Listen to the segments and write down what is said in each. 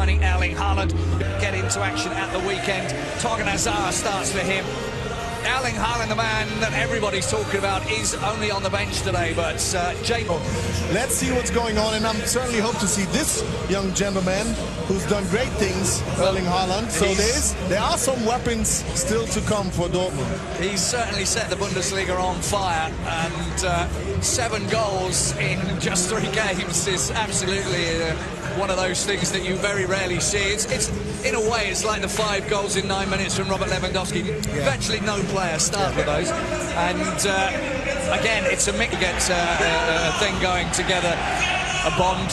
signing Erling Haaland get into action at the weekend. Torgan Hazard starts for him. Erling Haaland, the man that everybody's talking about, is only on the bench today, but let's see what's going on, and I'm certainly hope to see this young gentleman who's done great things, Erling Haaland. So there are some weapons still to come for Dortmund. He's certainly set the Bundesliga on fire, and 7 goals in just 3 games is absolutely one of those things that you very rarely see. It's in a way, it's like the 5 goals in 9 minutes from Robert Lewandowski. Virtually no player start with those, and again, it's a mix. Get a thing going together, a bond.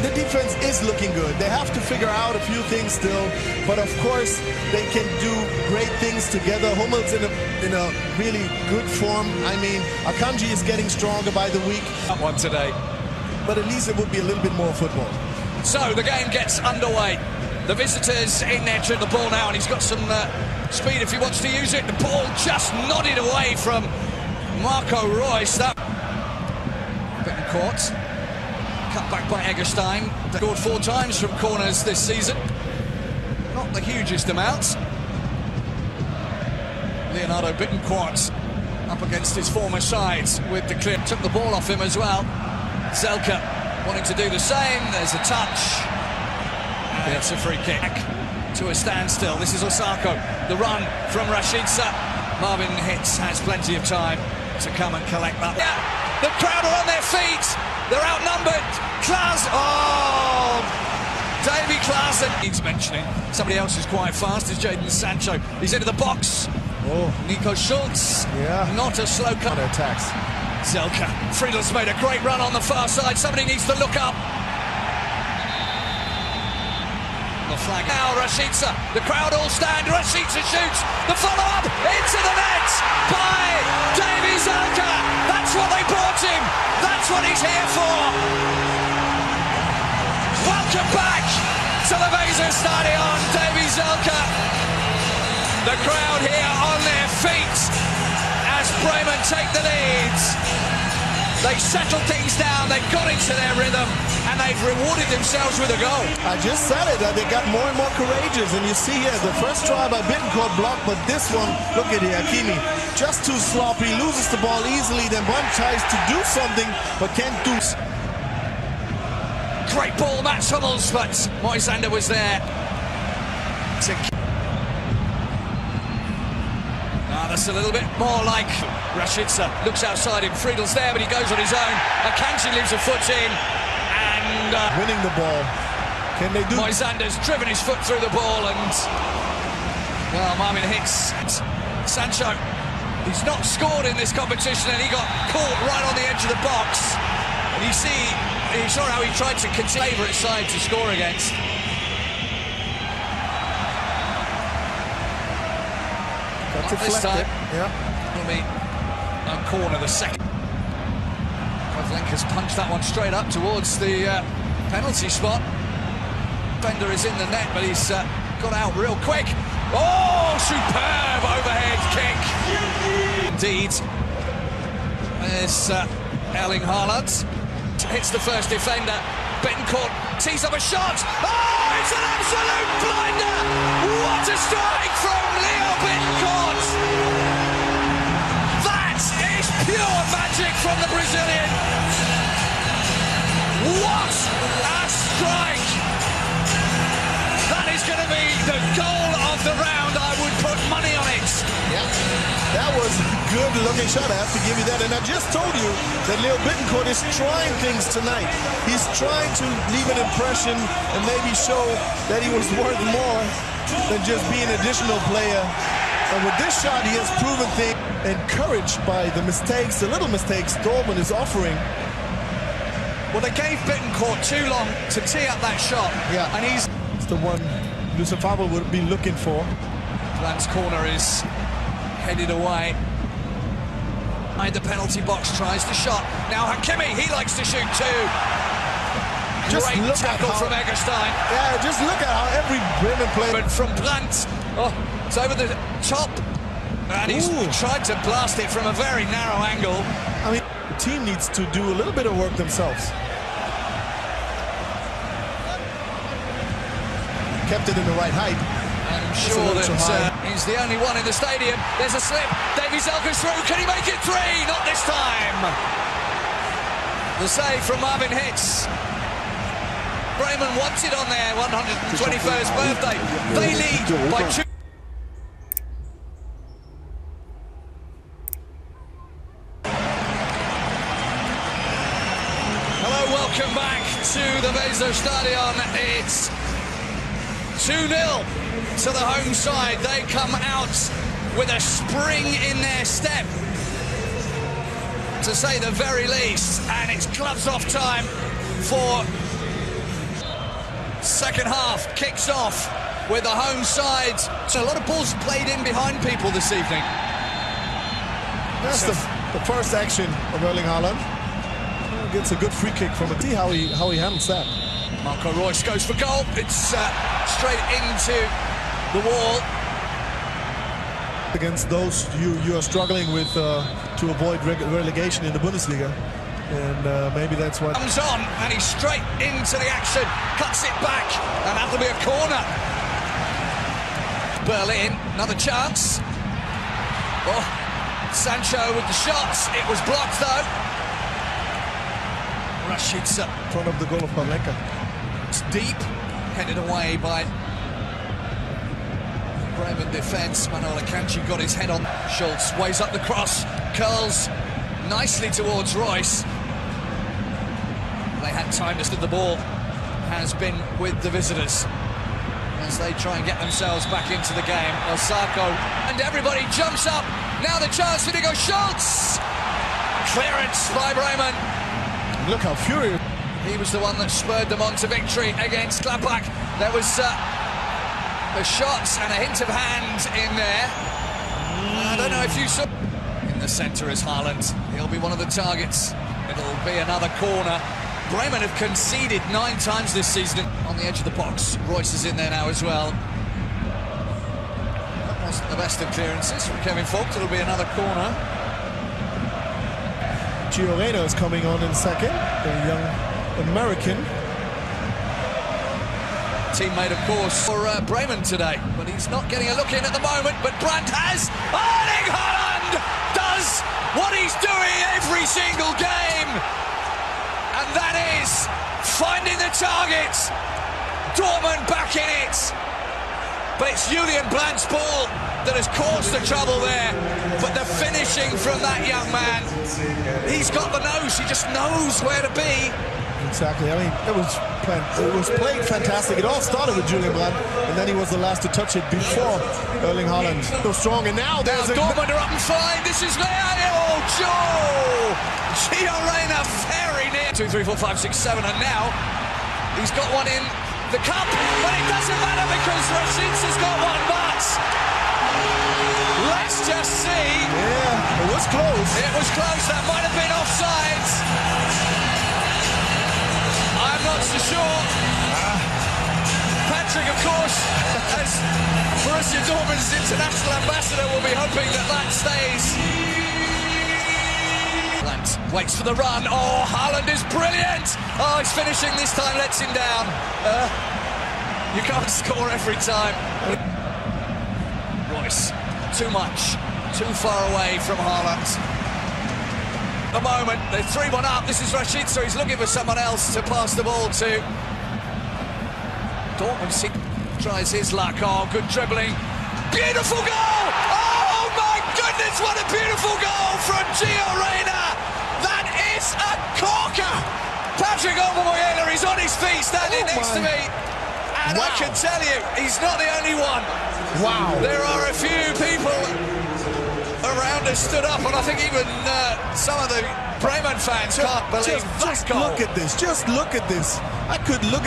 The defense is looking good. They have to figure out a few things still, but of course they can do great things together. Hummel's in a really good form. I mean, Akanji is getting stronger by the week. That one today, but at least it would be a little bit more football. So the game gets underway. The visitors in there to the ball now, and he's got some speed if he wants to use it. The ball just nodded away from Marco Reus. That Bittencourt, cut back by Eggestein. Scored 4 times from corners this season. Not the hugest amounts. Leonardo Bittencourt up against his former sides with the clear. Took the ball off him as well. Zelka wanting to do the same. There's a touch. And it's a free kick to a standstill. This is Osako. The run from Rashica. Marvin Hitz has plenty of time to come and collect that. Yeah, the crowd are on their feet. They're outnumbered. Klaas. Oh, Davy Klaassen. He's mentioning somebody else who's quite fast is Jadon Sancho. He's into the box. Oh, Nico Schultz. Yeah. Not a slow cut. Attacks. Zelka. Friedel's made a great run on the far side. Somebody needs to look up. The flag now, Rashica. The crowd all stand. Rashica shoots. The follow-up into the net by Davy Zelka. That's what they brought him. That's what he's here for. Welcome back to the Weserstadion, Davy Zelka. The crowd here on their feet as Bremen take the leads. They settled things down, they got into their rhythm, and they've rewarded themselves with a goal. I just said it, they got more and more courageous, and you see here, the first try by Bittencourt blocked, but this one, look at it, Hakimi, just too sloppy, loses the ball easily, then one tries to do something, but can't do. Great ball, Mats Hummels, but Moisander was there. That's a little bit more like Rashica. Looks outside him. Friedel's there, but he goes on his own. Akanji leaves a foot in, and winning the ball. Can they do? Moisander's driven his foot through the ball, and well, Marvin Hitz. Sancho, he's not scored in this competition, and he got caught right on the edge of the box. And you saw how he tried to continue favourite side to score against. Not this time. Yeah. It'll be a corner, the second. Kovlenka's punched that one straight up towards the penalty spot. Bender is in the net, but he's got out real quick. Oh, superb overhead kick. Indeed. There's Erling Haaland. Hits the first defender. Bittencourt tees up a shot. Oh, it's an absolute blinder. What a strike from Leo Bittencourt. That is pure magic from the Brazilian. What a strike. That is going to be the goal of the round. I would put money on it. Yeah, that was a good-looking shot. I have to give you that. And I just told you that Leo Bittencourt is trying things tonight. He's trying to leave an impression and maybe show that he was worth more than just being an additional player. And with this shot, he has proven things. Encouraged by the mistakes, the little mistakes Dortmund is offering. Well, they gave Bittencourt too long to tee up that shot. Yeah, and it's the one Lucien Favre would be looking for. Plant's corner is headed away. The penalty box tries the shot. Now Hakimi, he likes to shoot too. Just Great look tackle from Eggestein. Yeah, just look at how every Bremen player. From Plant, oh, it's over the top. And he's tried to blast it from a very narrow angle. I mean, the team needs to do a little bit of work themselves. kept it in the right height. I'm sure that he's the only one in the stadium. There's a slip. Davy Zelka's through. Can he make it three? Not this time. The save from Marvin Hitz. Bremen wanted on their 121st birthday. They lead by 2. Hello, welcome back to the Weserstadion. It's 2-0 to the home side. They come out with a spring in their step, to say the very least, and it's gloves off time for second half. Kicks off with the home side. So a lot of balls played in behind people this evening. That's the first action of Erling Haaland. Gets a good free kick from it. See how he handles that. Marco Reus goes for goal. It's straight into the wall. Against those you are struggling with to avoid relegation in the Bundesliga, and maybe that's what comes on, and he's straight into the action, cuts it back, and that'll be a corner. Berlin, another chance. Oh, Sancho with the shots. It was blocked though. Rashica in front of the goal of Pavlenka. It's deep, headed away by Bremen defence. Manuel Akanji got his head on. Schultz weighs up the cross, curls nicely towards Reus. They had time to the ball. Has been with the visitors as they try and get themselves back into the game. Osako and everybody jumps up. Now the chance for Diego Schultz. Clearance by Bremen. Look how furious. He was the one that spurred them on to victory against Gladbach. There was the shots and a hint of hand in there. I don't know if you saw. In the centre is Haaland. He'll be one of the targets. It'll be another corner. Bremen have conceded 9 times this season on the edge of the box. Reus is in there now as well. That wasn't the best of clearances from Kevin Vogt. It'll be another corner. Gio Reyna is coming on in second, the young American. Teammate, of course, for Bremen today, but he's not getting a look in at the moment. But Brandt has. Erling Haaland does what he's doing every single game, and that is finding the target. Dortmund back in it, but it's Julian Brandt's ball that has caused the trouble there. But the finishing from that young man, he's got the nose. He just knows where to be. Exactly. I mean, it was played fantastic. It all started with Julian Brandt, and then he was the last to touch it before Erling Haaland. So strong, and now there's Dortmund are up and flying. This is Leo Joe. Gio Reyna very near. 2, 3, 4, 5, 6, 7, and now he's got one in the cup, but it doesn't matter because Rashica's got one. But let's just see. Yeah, it was close. It was close. That might have been offside. I'm not so sure. Patrick, of course, as Borussia Dortmund's international ambassador, will be hoping that that stays. Brandt waits for the run. Oh, Haaland is brilliant. Oh, he's finishing this time, lets him down. You can't score every time. Reus, too much, too far away from Haaland. The moment, they're 3-1 up. This is Rashica. He's looking for someone else to pass the ball to. Dortmund tries his luck. Oh, good dribbling. Beautiful goal! Oh my goodness, what a beautiful goal from Gio Reyna! That is a corker! Patrick Obermoyela is on his feet, standing next to me. And I can tell you, he's not the only one. Wow. There are a few people around us stood up, and I think even some of the Bremen fans can't believe that goal. Just look at this. Just look at this. I could look at